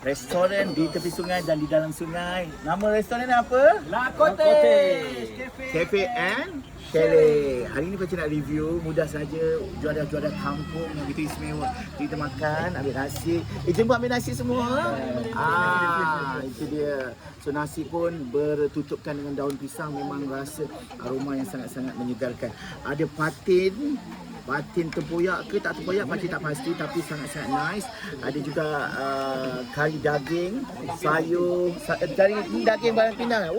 restoran di tepi sungai dan di dalam sungai. Nama restoran apa? La Cottage Cafe and Chalet. Hari ni Pakcik nak review, mudah saja, juara-juara kampung yang begitu istimewa. Kita makan, ambil nasi. Jemput ambil nasi semua. Itu dia. So nasi pun bertutupkan dengan daun pisang, memang rasa aroma yang sangat-sangat menyegarkan. Ada patin tempoyak ke tak tempoyak Pakcik tak pasti, tapi sangat-sangat nice. Ada juga kari daging, sayur, kari daging barang pinang.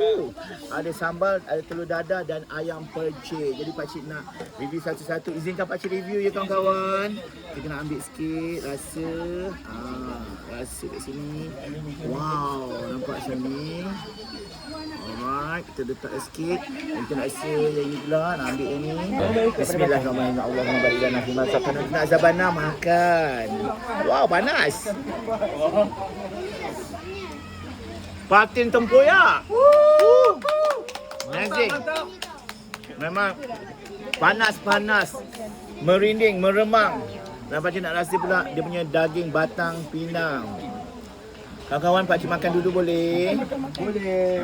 Ada sambal, ada telur dadah dan ayam percik. Jadi Pakcik nak review satu-satu. Izinkan Pakcik review ya kawan-kawan. Kita nak ambil sikit rasa. Rasa kat sini. Wow, nampak macam ni. Alright, kita letak sikit. Kita nak rasa yang ni pula, nak ambil yang ni. Bismillahirrahmanirrahim. Allahumma barik lana fi ma saqana. Nak Zabana makan. Wow, panas. Patin tempoyak. Amazing. Memang panas-panas, merinding, meremang. Dan Pakcik nak rasa pula dia punya daging batang pinang. Kawan-kawan, Pakcik makan dulu boleh? Boleh.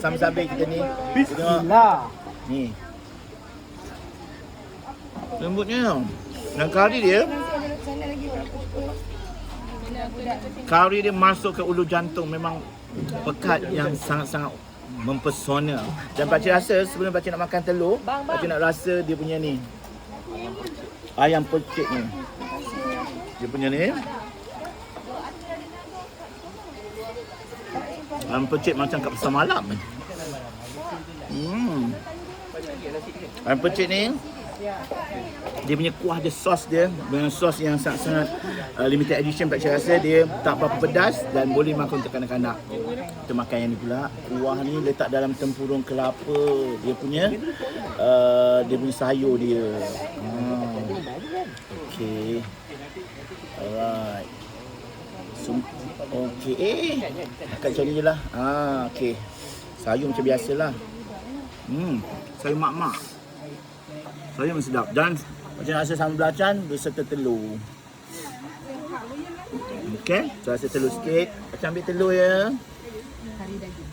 Sambil-sambil kita ni. Bismillah. Ni. Lembutnya. Dan kari dia, kari dia masuk ke ulu jantung. Memang pekat yang sangat-sangat mempesona. Dan Pakcik rasa sebelum Pakcik nak makan telur, Pakcik nak rasa dia punya ni. Ayam percik ni. Dia punya ni. Ayam percik macam kat pasar malam. Ayam percik ni, dia punya kuah dia, sos dia dengan sos yang sangat-sangat limited edition. Pakcik rasa dia tak berapa pedas dan boleh makan untuk kanak-kanak. Kita makan yang ni pula. Kuah ni letak dalam tempurung kelapa. Dia punya sayur dia. Okay. Alright. Okay. Makan macam ni je lah. Okay. Sayur macam biasalah. Sayur mak-mak. Sayur memang sedap. Dan macam rasa sambal belacan beserta telur. Okay. So rasa telur sikit. Macam ambil telur ya. Kari daging.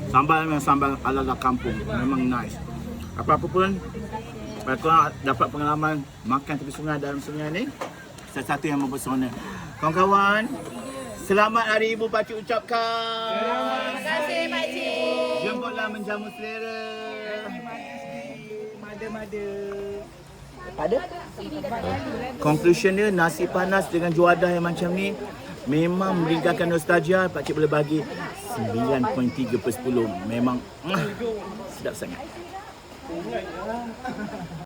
Sambal memang sambal ala-ala kampung. Memang nice. Apa-apa pun, kalau korang dapat pengalaman makan tepi sungai dalam sungai ni, satu yang mempesona. Kawan-kawan, selamat Hari Ibu Pakcik ucapkan. Terima kasih Pakcik. Jemputlah menjamu selera. Mada-mada. Ada? Conclusion dia, nasi panas dengan juadah yang macam ni memang meninggalkan nostalgia. Pakcik boleh bagi 9.3/10. Memang sedap sangat.